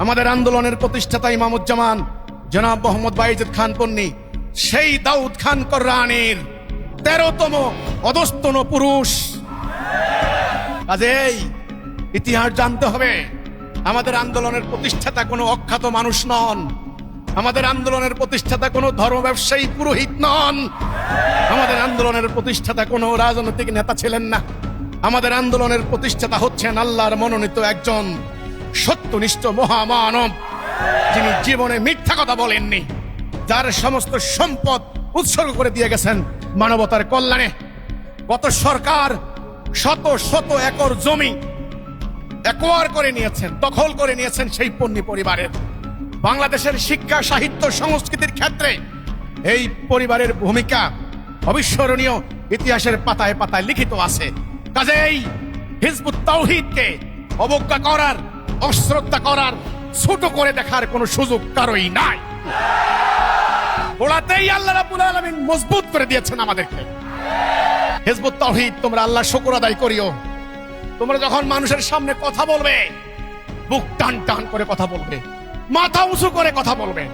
আমাদের আন্দোলনের প্রতিষ্ঠাতা ইমামুজ্জামান জনাব মোহাম্মদ বাইজিদ খান পন্নী সেই দাউদ খান কররানীর 13তম অধস্তন পুরুষ। কাজেই ইতিহাস জানতে হবে। আমাদের আন্দোলনের প্রতিষ্ঠাতা কোনো অখ্যাত মানুষ নন। আমাদের আন্দোলনের প্রতিষ্ঠাতা কোনো ধর্ম ব্যবসায়ী পুরোহিত নন। আমাদের আন্দোলনের প্রতিষ্ঠাতা কোনো রাজনৈতিক নেতা ছিলেন না। আমাদের আন্দোলনের প্রতিষ্ঠাতা হচ্ছেন আল্লাহর মনোনীত একজন সত্যনিষ্ঠ মহামানব, যিনি জীবনে মিথ্যা কথা বলেননি, যার সমস্ত সম্পদ উৎসর্গ করে দিয়ে গেছেন মানবতার কল্যাণে। গত সরকার শত শত একর জমি একোয়ার করে নিয়েছেন, দখল করে নিয়েছেন সেই পন্নী পরিবারের। বাংলাদেশের শিক্ষা, সাহিত্য, সংস্কৃতির ক্ষেত্রে এই পরিবারের ভূমিকা অবিস্মরণীয়, ইতিহাসের পাতায় পাতায় লিখিত আছে। কাজেই হিজবুত তাওহীদকে অবজ্ঞা করার, অশ্রদ্ধা করার, ছোট করে দেখার কোনো সুযোগ কারোই নাই। ওলাতেই আল্লাহ রাব্বুল আলামিন মজবুত করে দিয়েছেন আমাদেরকে। হিজবুত তাওহীদ, তোমরা আল্লাহ শুকর আদায় করিও। তোমরা যখন মানুষের সামনে কথা বলবে, বুক টান টান করে কথা বলবে, মাথা উঁচু করে কথা বলবে।